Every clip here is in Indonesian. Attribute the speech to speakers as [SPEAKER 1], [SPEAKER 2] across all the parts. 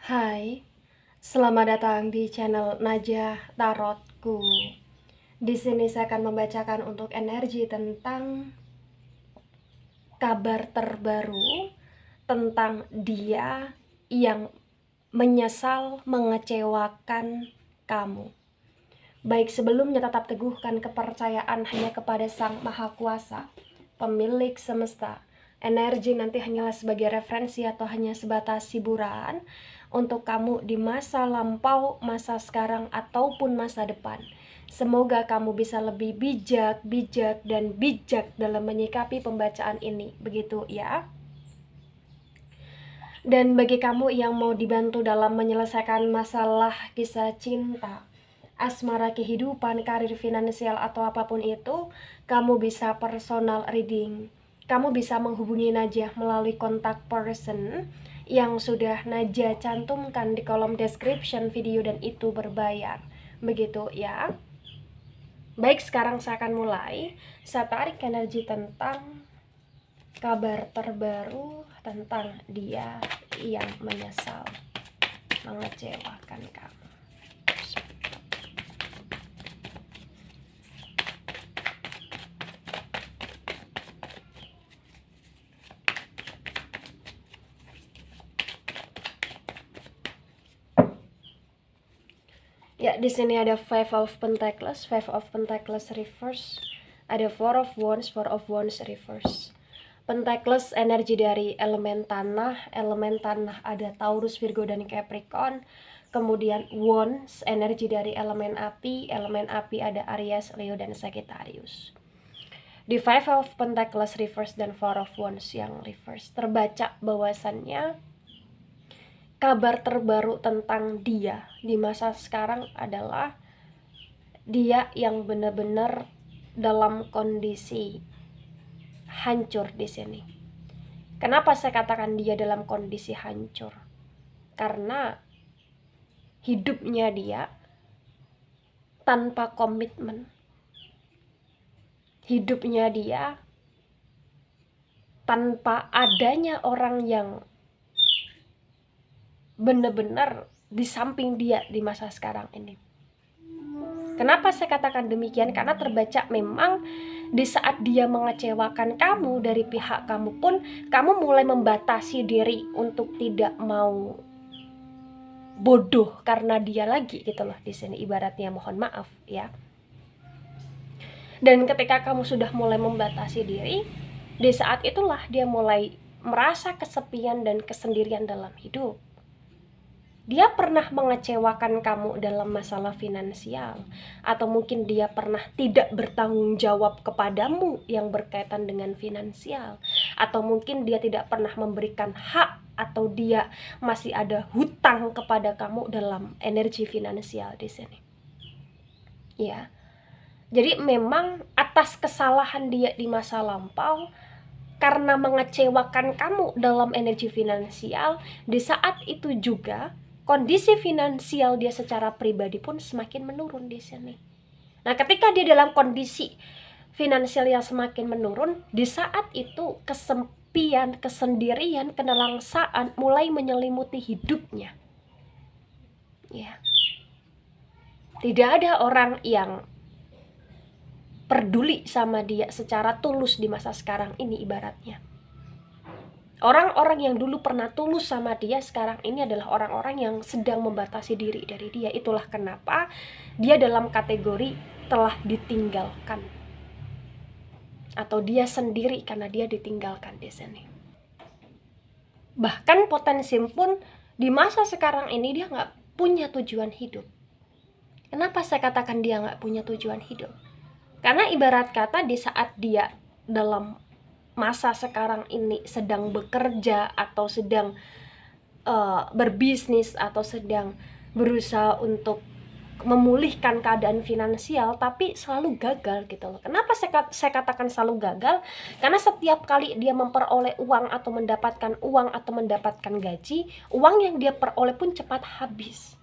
[SPEAKER 1] Hai, selamat datang di channel Najah Tarotku. Di sini saya akan membacakan untuk energi tentang kabar terbaru tentang dia yang menyesal mengecewakan kamu. Baik, sebelumnya tetap teguhkan kepercayaan hanya kepada Sang Maha Kuasa, pemilik semesta. Energi nanti hanyalah sebagai referensi atau hanya sebatas hiburan untuk kamu di masa lampau, masa sekarang, ataupun masa depan. Semoga kamu bisa lebih bijak dalam menyikapi pembacaan ini. Begitu ya. Dan bagi kamu yang mau dibantu dalam menyelesaikan masalah kisah cinta, asmara, kehidupan, karir, finansial, atau apapun itu, kamu bisa personal reading. Kamu bisa menghubungi Najah melalui kontak person yang sudah Najah cantumkan di kolom description video dan itu berbayar. Begitu ya. Baik, sekarang saya akan mulai. Saya tarik energi tentang kabar terbaru tentang dia yang menyesal mengecewakan kamu. Ya, di sini ada Five of Pentacles reverse, ada Four of Wands reverse. Pentacles energi dari elemen tanah ada Taurus, Virgo, dan Capricorn. Kemudian Wands energi dari elemen api ada Aries, Leo, dan Sagittarius. Di Five of Pentacles reverse dan Four of Wands yang reverse terbaca bahwasannya kabar terbaru tentang dia di masa sekarang adalah dia yang benar-benar dalam kondisi hancur di sini. Kenapa saya katakan dia dalam kondisi hancur? Karena hidupnya dia tanpa komitmen. Hidupnya dia tanpa adanya orang yang benar-benar di samping dia di masa sekarang ini. Kenapa saya katakan demikian? Karena terbaca memang di saat dia mengecewakan kamu, dari pihak kamu pun kamu mulai membatasi diri untuk tidak mau bodoh karena dia lagi gitu loh. Di sini ibaratnya mohon maaf ya. Dan ketika kamu sudah mulai membatasi diri, di saat itulah dia mulai merasa kesepian dan kesendirian dalam hidup. Dia pernah mengecewakan kamu dalam masalah finansial, atau mungkin dia pernah tidak bertanggung jawab kepadamu yang berkaitan dengan finansial, atau mungkin dia tidak pernah memberikan hak, atau dia masih ada hutang kepada kamu dalam energi finansial di sini. Ya. Jadi memang atas kesalahan dia di masa lampau, karena mengecewakan kamu dalam energi finansial, di saat itu juga kondisi finansial dia secara pribadi pun semakin menurun di sini. Nah, ketika dia dalam kondisi finansial yang semakin menurun, di saat itu kesepian, kesendirian, kenelangsaan mulai menyelimuti hidupnya. Ya. Tidak ada orang yang peduli sama dia secara tulus di masa sekarang ini ibaratnya. Orang-orang yang dulu pernah tulus sama dia sekarang ini adalah orang-orang yang sedang membatasi diri dari dia. Itulah kenapa dia dalam kategori telah ditinggalkan, atau dia sendiri karena dia ditinggalkan di sini. Bahkan potensi pun di masa sekarang ini dia nggak punya tujuan hidup. Kenapa saya katakan dia nggak punya tujuan hidup? Karena ibarat kata di saat dia dalam masa sekarang ini sedang bekerja atau sedang berbisnis atau sedang berusaha untuk memulihkan keadaan finansial, tapi selalu gagal gitu loh. Kenapa saya katakan selalu gagal? Karena setiap kali dia memperoleh uang atau mendapatkan uang atau mendapatkan gaji, uang yang dia peroleh pun cepat habis.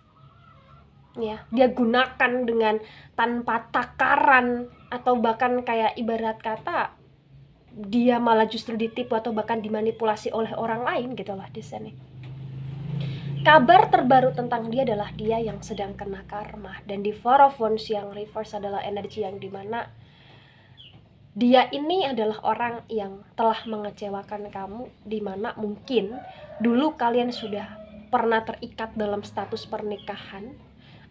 [SPEAKER 1] Ya, dia gunakan dengan tanpa takaran, atau bahkan kayak ibarat kata dia malah justru ditipu atau bahkan dimanipulasi oleh orang lain gitu lah di sini. Kabar terbaru tentang dia adalah dia yang sedang kena karma. Dan di Four of Wands yang reverse adalah energi yang dimana dia ini adalah orang yang telah mengecewakan kamu, dimana mungkin dulu kalian sudah pernah terikat dalam status pernikahan,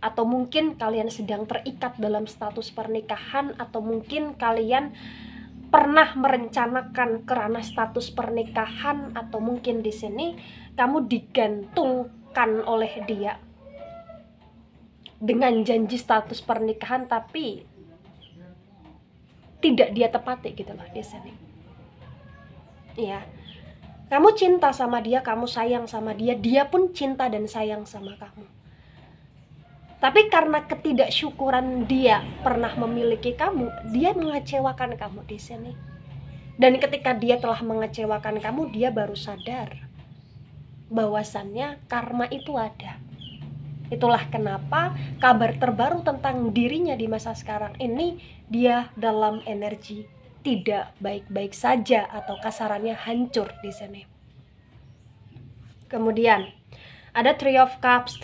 [SPEAKER 1] atau mungkin kalian sedang terikat dalam status pernikahan, atau mungkin kalian pernah merencanakan kerana status pernikahan, atau mungkin di sini kamu digantungkan oleh dia dengan janji status pernikahan tapi tidak dia tepati gitu loh di sini. Ya, kamu cinta sama dia, kamu sayang sama dia, dia pun cinta dan sayang sama kamu. Tapi karena ketidaksyukuran dia pernah memiliki kamu, dia mengecewakan kamu di sini. Dan ketika dia telah mengecewakan kamu, dia baru sadar bahwasannya karma itu ada. Itulah kenapa kabar terbaru tentang dirinya di masa sekarang ini, dia dalam energi tidak baik-baik saja atau kasarannya hancur di sini. Kemudian ada Three of Cups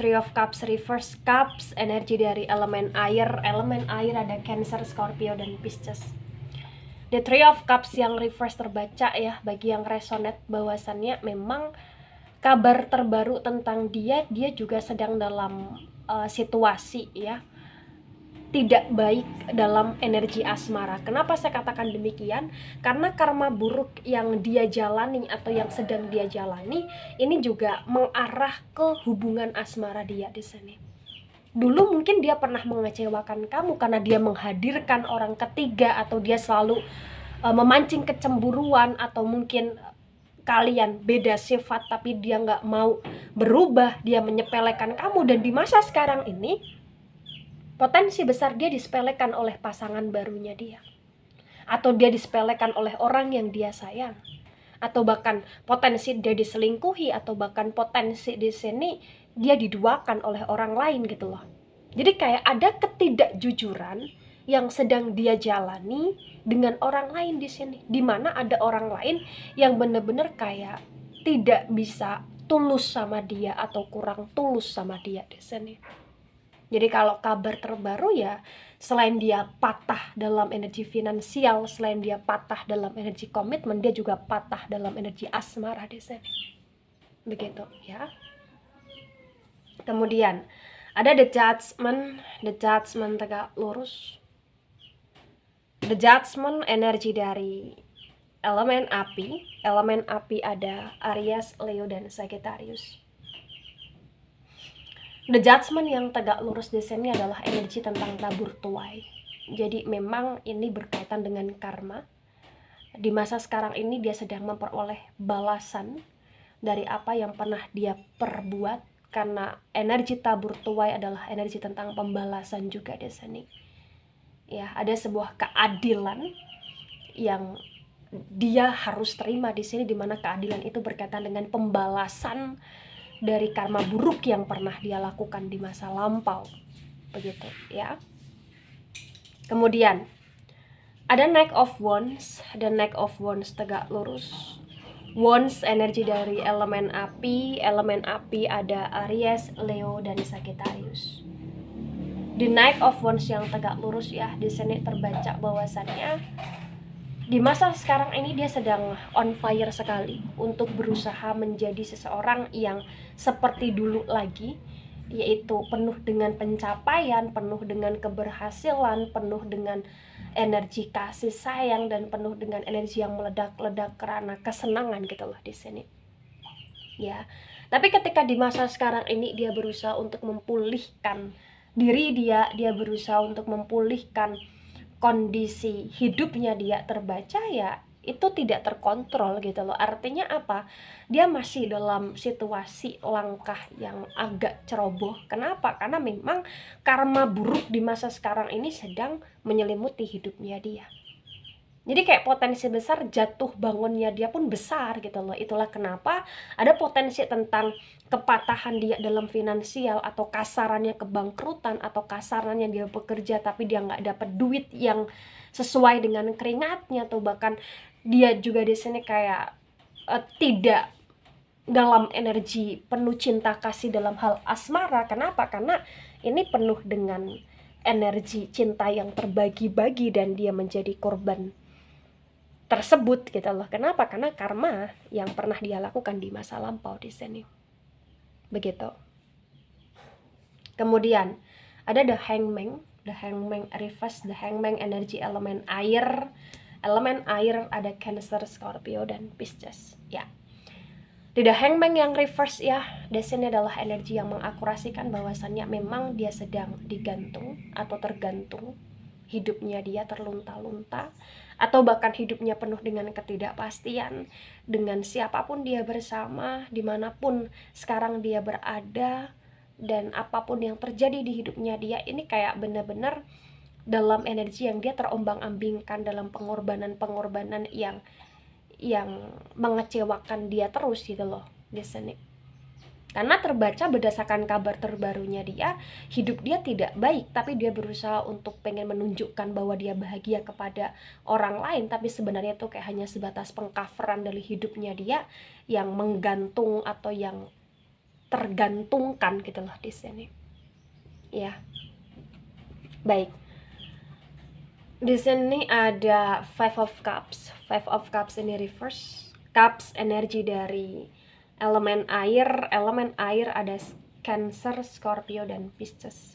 [SPEAKER 1] reverse cups, energi dari elemen air. Elemen air ada Cancer, Scorpio, dan Pisces. The Three of Cups yang reverse terbaca ya, bagi yang resonate bahwasannya memang kabar terbaru tentang dia juga sedang dalam situasi ya tidak baik dalam energi asmara. Kenapa saya katakan demikian? Karena karma buruk yang dia jalani atau yang sedang dia jalani ini juga mengarah ke hubungan asmara dia di sini. Dulu mungkin dia pernah mengecewakan kamu karena dia menghadirkan orang ketiga, atau dia selalu memancing kecemburuan, atau mungkin kalian beda sifat tapi dia nggak mau berubah, dia menyepelekan kamu. Dan di masa sekarang ini potensi besar dia disepelekan oleh pasangan barunya dia, atau dia disepelekan oleh orang yang dia sayang, atau bahkan potensi dia diselingkuhi, atau bahkan potensi di sini dia diduakan oleh orang lain gitu loh. Jadi kayak ada ketidakjujuran yang sedang dia jalani dengan orang lain di sini, dimana ada orang lain yang bener-bener kayak tidak bisa tulus sama dia atau kurang tulus sama dia di sini. Jadi kalau kabar terbaru ya, selain dia patah dalam energi finansial, selain dia patah dalam energi komitmen, dia juga patah dalam energi asmara di sini. Begitu ya. Kemudian ada the judgment tegak lurus. The Judgment energi dari elemen api. Elemen api ada Aries, Leo, dan Sagittarius. The Judgment yang tegak lurus di sini adalah energi tentang tabur tuai. Jadi memang ini berkaitan dengan karma. Di masa sekarang ini dia sedang memperoleh balasan dari apa yang pernah dia perbuat, karena energi tabur tuai adalah energi tentang pembalasan juga di sini. Ya, ada sebuah keadilan yang dia harus terima di sini, dimana keadilan itu berkaitan dengan pembalasan dari karma buruk yang pernah dia lakukan di masa lampau, begitu ya. Kemudian ada Knight of Wands, dan Knight of Wands tegak lurus. Wands energi dari elemen api. Elemen api ada Aries, Leo, dan Sagittarius. Di Knight of Wands yang tegak lurus ya, di sini terbaca bahwasannya di masa sekarang ini dia sedang on fire sekali untuk berusaha menjadi seseorang yang seperti dulu lagi, yaitu penuh dengan pencapaian, penuh dengan keberhasilan, penuh dengan energi kasih sayang, dan penuh dengan energi yang meledak-ledak karena kesenangan gitu loh di sini. Ya. Tapi ketika di masa sekarang ini dia berusaha untuk memulihkan diri dia berusaha untuk memulihkan kondisi hidupnya, dia terbaca ya itu tidak terkontrol gitu loh. Artinya apa? Dia masih dalam situasi langkah yang agak ceroboh. Kenapa? Karena memang karma buruk di masa sekarang ini sedang menyelimuti hidupnya dia. Jadi kayak potensi besar jatuh bangunnya dia pun besar gitu loh. Itulah kenapa ada potensi tentang kepatahan dia dalam finansial, atau kasarannya kebangkrutan, atau kasarannya dia bekerja tapi dia nggak dapat duit yang sesuai dengan keringatnya, atau bahkan dia juga di sini kayak tidak dalam energi penuh cinta kasih dalam hal asmara. Kenapa? Karena ini penuh dengan energi cinta yang terbagi-bagi dan dia menjadi korban tersebut gitu loh. Kenapa? Karena karma yang pernah dia lakukan di masa lampau di sini. Begitu. Kemudian ada the hangman reverse, the hangman energi elemen air. Elemen air ada Cancer, Scorpio, dan Pisces. Ya. Di the hangman yang reverse ya, di sini adalah energi yang mengakurasikan bahwasannya memang dia sedang digantung atau tergantung. Hidupnya dia terlunta-lunta, atau bahkan hidupnya penuh dengan ketidakpastian, dengan siapapun dia bersama, dimanapun sekarang dia berada, dan apapun yang terjadi di hidupnya dia ini kayak benar-benar dalam energi yang dia terombang-ambingkan, dalam pengorbanan yang mengecewakan dia terus gitu loh di sini. Karena terbaca berdasarkan kabar terbarunya dia, hidup dia tidak baik, tapi dia berusaha untuk pengen menunjukkan bahwa dia bahagia kepada orang lain, tapi sebenarnya itu kayak hanya sebatas pengcoveran dari hidupnya dia yang menggantung atau yang tergantungkan gitu loh di sini. Ya. Baik. Di sini ada Five of Cups. Five of Cups ini reverse. Cups energi dari elemen air. Elemen air ada Cancer, Scorpio, dan Pisces.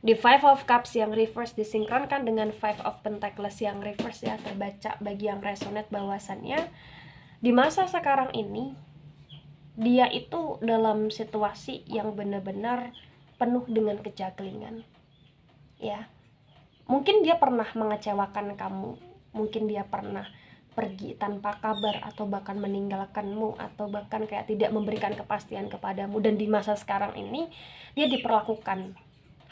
[SPEAKER 1] Di Five of Cups yang reverse disinkronkan dengan Five of Pentacles yang reverse ya, terbaca bagi yang resonate bahwasannya di masa sekarang ini dia itu dalam situasi yang benar-benar penuh dengan kejaglingan. Ya. Mungkin dia pernah mengecewakan kamu, mungkin dia pernah pergi tanpa kabar atau bahkan meninggalkanmu, atau bahkan kayak tidak memberikan kepastian kepadamu, dan di masa sekarang ini dia diperlakukan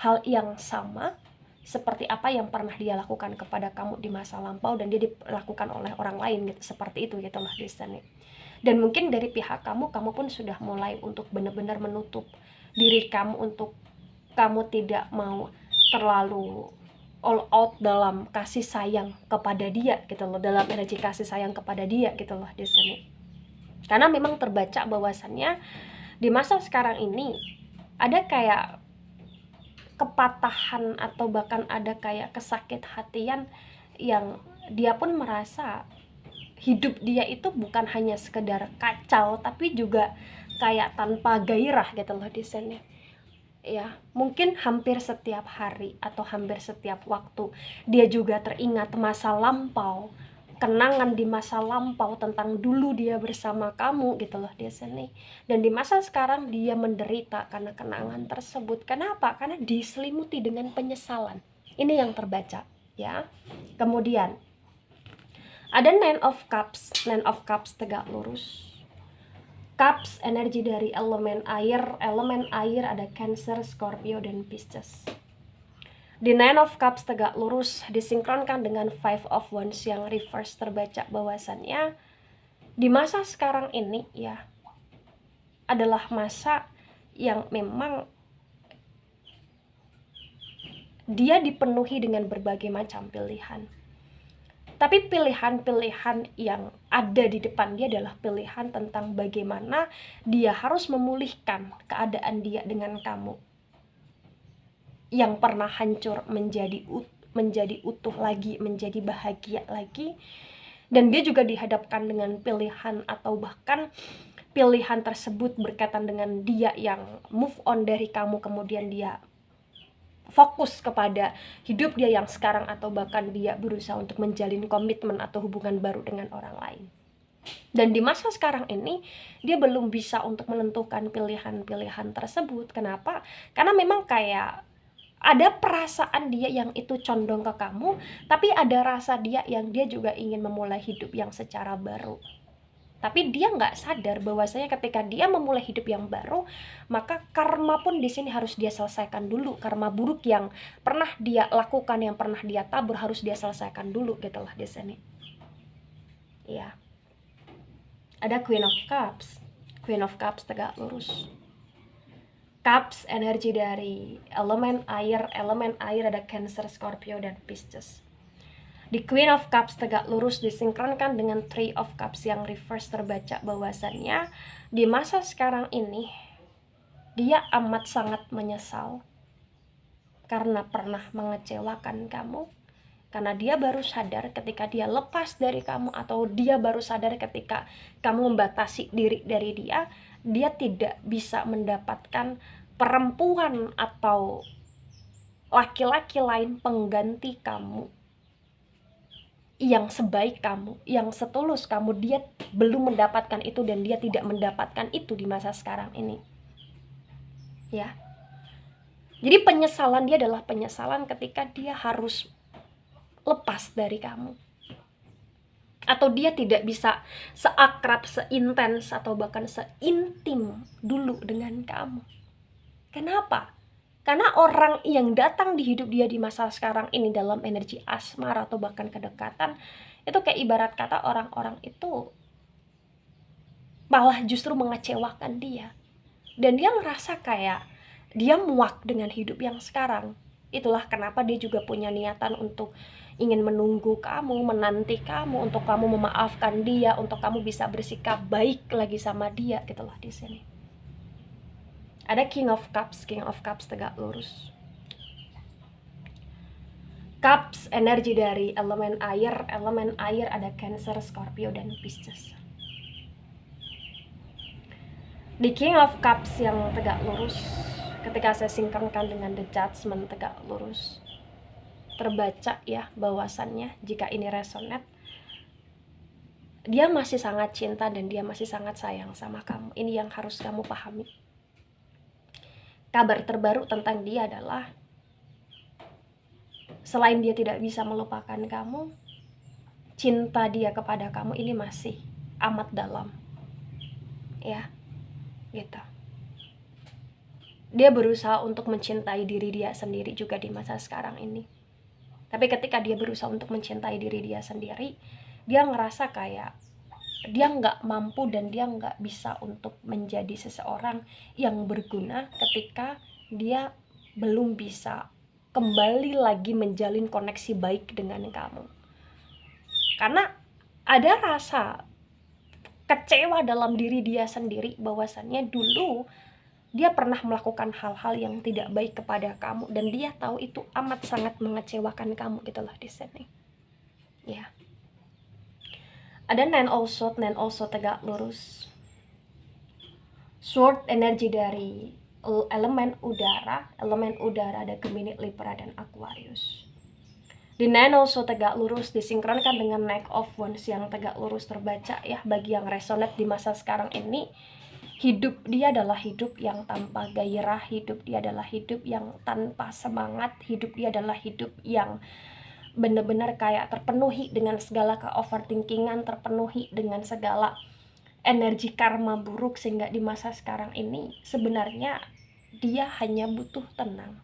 [SPEAKER 1] hal yang sama seperti apa yang pernah dia lakukan kepada kamu di masa lampau, dan dia dilakukan oleh orang lain gitu, seperti itu gitu lah di sini. Dan mungkin dari pihak kamu pun sudah mulai untuk benar-benar menutup diri kamu, untuk kamu tidak mau terlalu all out dalam kasih sayang kepada dia gitu loh, dalam energi kasih sayang kepada dia gitu loh di sini. Karena memang terbaca bahwasannya di masa sekarang ini ada kayak kepatahan atau bahkan ada kayak kesakit hatian yang dia pun merasa hidup dia itu bukan hanya sekedar kacau, tapi juga kayak tanpa gairah gitu loh di sini. Ya, mungkin hampir setiap hari atau hampir setiap waktu dia juga teringat masa lampau, kenangan di masa lampau tentang dulu dia bersama kamu gitu loh di sini. Dan di masa sekarang dia menderita karena kenangan tersebut. Kenapa? Karena diselimuti dengan penyesalan. Ini yang terbaca ya. Kemudian ada Nine of Cups. Nine of Cups tegak lurus. Cups energi dari elemen air. Elemen air ada Cancer, Scorpio, dan Pisces. Di Nine of Cups tegak lurus disinkronkan dengan Five of Wands yang reverse, terbaca bahwasannya di masa sekarang ini ya adalah masa yang memang dia dipenuhi dengan berbagai macam pilihan. Tapi pilihan-pilihan yang ada di depan dia adalah pilihan tentang bagaimana dia harus memulihkan keadaan dia dengan kamu yang pernah hancur menjadi utuh lagi, menjadi bahagia lagi. Dan dia juga dihadapkan dengan pilihan atau bahkan pilihan tersebut berkaitan dengan dia yang move on dari kamu, kemudian dia fokus kepada hidup dia yang sekarang, atau bahkan dia berusaha untuk menjalin komitmen atau hubungan baru dengan orang lain. Dan di masa sekarang ini dia belum bisa untuk menentukan pilihan-pilihan tersebut. Kenapa? Karena memang kayak ada perasaan dia yang itu condong ke kamu, tapi ada rasa dia yang dia juga ingin memulai hidup yang secara baru. Tapi dia nggak sadar bahwasanya ketika dia memulai hidup yang baru, maka karma pun di sini harus dia selesaikan dulu. Karma buruk yang pernah dia lakukan, yang pernah dia tabur, harus dia selesaikan dulu gitulah di sini. Ya. Ada Queen of Cups. Queen of Cups tegak lurus. Cups energi dari elemen air. Elemen air ada Cancer, Scorpio, dan Pisces. Di Queen of Cups tegak lurus disinkronkan dengan Three of Cups yang reverse terbaca bahwasannya di masa sekarang ini dia amat sangat menyesal karena pernah mengecewakan kamu. Karena dia baru sadar ketika dia lepas dari kamu, atau dia baru sadar ketika kamu membatasi diri dari dia tidak bisa mendapatkan perempuan atau laki-laki lain pengganti kamu yang sebaik kamu, yang setulus kamu. Dia belum mendapatkan itu dan dia tidak mendapatkan itu di masa sekarang ini. Ya. Jadi penyesalan dia adalah penyesalan ketika dia harus lepas dari kamu. Atau dia tidak bisa seakrab, seintens, atau bahkan seintim dulu dengan kamu. Kenapa? Karena orang yang datang di hidup dia di masa sekarang ini dalam energi asmara atau bahkan kedekatan, itu kayak ibarat kata orang-orang itu malah justru mengecewakan dia. Dan dia ngerasa kayak dia muak dengan hidup yang sekarang. Itulah kenapa dia juga punya niatan untuk ingin menunggu kamu, menanti kamu, untuk kamu memaafkan dia, untuk kamu bisa bersikap baik lagi sama dia, gitulah di sini. Ada King of Cups tegak lurus. Cups energi dari elemen air ada Cancer, Scorpio, dan Pisces. Di King of Cups yang tegak lurus, ketika saya sinkronkan dengan The Judgment tegak lurus, terbaca ya bahwasannya jika ini resonate, dia masih sangat cinta dan dia masih sangat sayang sama kamu. Ini yang harus kamu pahami. Kabar terbaru tentang dia adalah selain dia tidak bisa melupakan kamu, cinta dia kepada kamu ini masih amat dalam. Ya, gitu. Dia berusaha untuk mencintai diri dia sendiri juga di masa sekarang ini. Tapi ketika dia berusaha untuk mencintai diri dia sendiri, dia ngerasa kayak dia nggak mampu dan dia nggak bisa untuk menjadi seseorang yang berguna ketika dia belum bisa kembali lagi menjalin koneksi baik dengan kamu. Karena ada rasa kecewa dalam diri dia sendiri bahwasannya dulu dia pernah melakukan hal-hal yang tidak baik kepada kamu dan dia tahu itu amat sangat mengecewakan kamu, gitulah di sini. Ya. Ada Nine also tegak lurus. Sword energi dari elemen udara ada Gemini, Libra, dan Aquarius. Di Nine also tegak lurus disinkronkan dengan Knight of Wands yang tegak lurus terbaca ya. Bagi yang resonate di masa sekarang ini, hidup dia adalah hidup yang tanpa gairah, hidup dia adalah hidup yang tanpa semangat, hidup dia adalah hidup yang benar-benar kayak terpenuhi dengan segala ke-overthinkingan, terpenuhi dengan segala energi karma buruk, sehingga di masa sekarang ini sebenarnya dia hanya butuh tenang.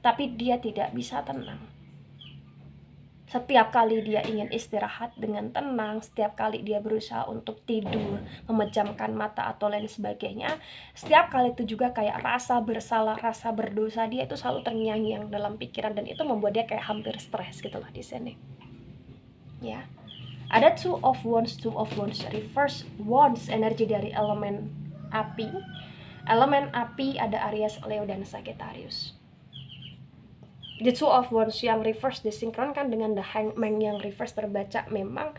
[SPEAKER 1] Tapi dia tidak bisa tenang. Setiap kali dia ingin istirahat dengan tenang, setiap kali dia berusaha untuk tidur, memejamkan mata atau lain sebagainya, setiap kali itu juga kayak rasa bersalah, rasa berdosa dia itu selalu terngiang-ngiang dalam pikiran, dan itu membuat dia kayak hampir stres gitulah di sini. Ya. Ada Two of Wands reverse Wands, energi dari elemen api. Elemen api ada Aries, Leo, dan Sagittarius. The Two of Wands yang reverse disinkronkan dengan The Hangman yang reverse terbaca. Memang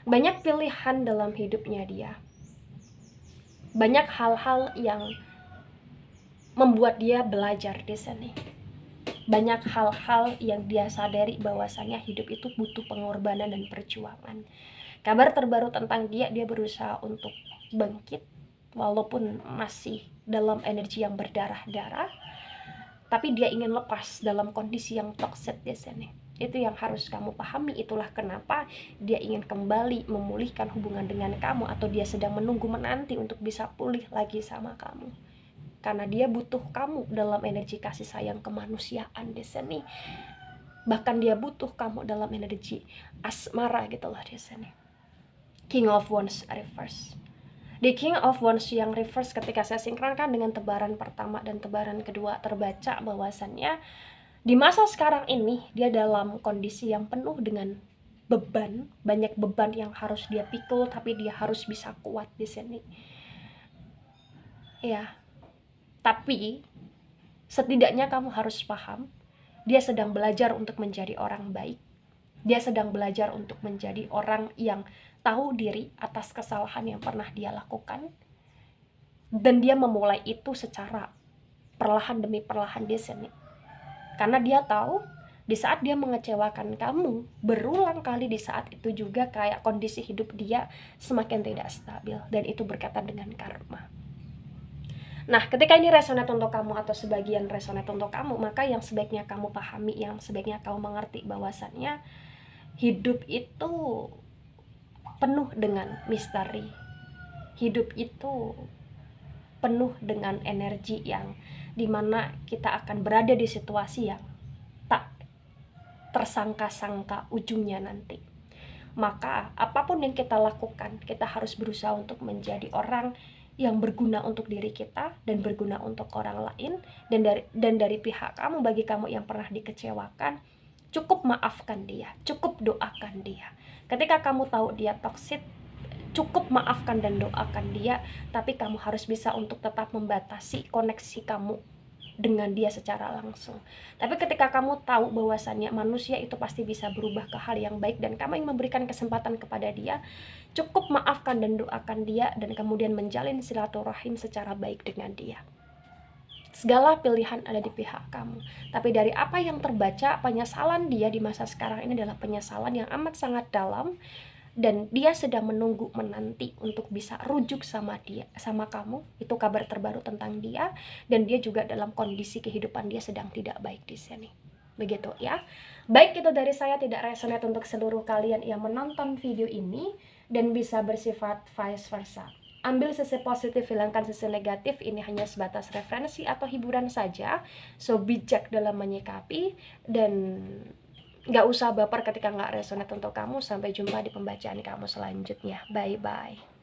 [SPEAKER 1] banyak pilihan dalam hidupnya dia. Banyak hal-hal yang membuat dia belajar di sini. Banyak hal-hal yang dia sadari bahwasanya hidup itu butuh pengorbanan dan perjuangan. Kabar terbaru tentang dia berusaha untuk bangkit walaupun masih dalam energi yang berdarah-darah. Tapi dia ingin lepas dalam kondisi yang toxic di sini. Itu yang harus kamu pahami. Itulah kenapa dia ingin kembali memulihkan hubungan dengan kamu, atau dia sedang menunggu menanti untuk bisa pulih lagi sama kamu. Karena dia butuh kamu dalam energi kasih sayang kemanusiaan di sini. Bahkan dia butuh kamu dalam energi asmara gitulah di sini. King of Wands reverse. Di King of Wands yang reverse, ketika saya sinkronkan dengan tebaran pertama dan tebaran kedua, terbaca bahwasannya Di masa sekarang ini dia dalam kondisi yang penuh dengan beban, banyak beban yang harus dia pikul, tapi dia harus bisa kuat di sini. Ya, tapi setidaknya kamu harus paham, dia sedang belajar untuk menjadi orang baik. Dia sedang belajar untuk menjadi orang yang tahu diri atas kesalahan yang pernah dia lakukan. Dan dia memulai itu secara perlahan demi perlahan di sini. Karena dia tahu di saat dia mengecewakan kamu berulang kali, di saat itu juga kayak kondisi hidup dia semakin tidak stabil, dan itu berkaitan dengan karma. Nah, ketika ini resonate untuk kamu atau sebagian resonate untuk kamu, maka yang sebaiknya kamu pahami, yang sebaiknya kamu mengerti bahwasannya hidup itu penuh dengan misteri. Hidup itu penuh dengan energi yang dimana kita akan berada di situasi yang tak tersangka-sangka ujungnya nanti. Maka apapun yang kita lakukan, kita harus berusaha untuk menjadi orang yang berguna untuk diri kita dan berguna untuk orang lain. Dan dari pihak kamu, bagi kamu yang pernah dikecewakan, cukup maafkan dia, cukup doakan dia. Ketika kamu tahu dia toksik, cukup maafkan dan doakan dia, tapi kamu harus bisa untuk tetap membatasi koneksi kamu dengan dia secara langsung. Tapi ketika kamu tahu bahwasannya manusia itu pasti bisa berubah ke hal yang baik dan kamu yang memberikan kesempatan kepada dia, cukup maafkan dan doakan dia dan kemudian menjalin silaturahim secara baik dengan dia. Segala pilihan ada di pihak kamu. Tapi dari apa yang terbaca, penyesalan dia di masa sekarang ini adalah penyesalan yang amat sangat dalam, dan dia sedang menunggu menanti untuk bisa rujuk sama dia, sama kamu. Itu kabar terbaru tentang dia, dan dia juga dalam kondisi kehidupan dia sedang tidak baik di sini. Begitu ya. Baik, itu dari saya, tidak resonate untuk seluruh kalian yang menonton video ini dan bisa bersifat vice versa. Ambil sisi positif, hilangkan sisi negatif. Ini hanya sebatas referensi atau hiburan saja. So, bijak dalam menyikapi dan nggak usah baper ketika nggak resonate untuk kamu. Sampai jumpa di pembacaan kamu selanjutnya. Bye-bye.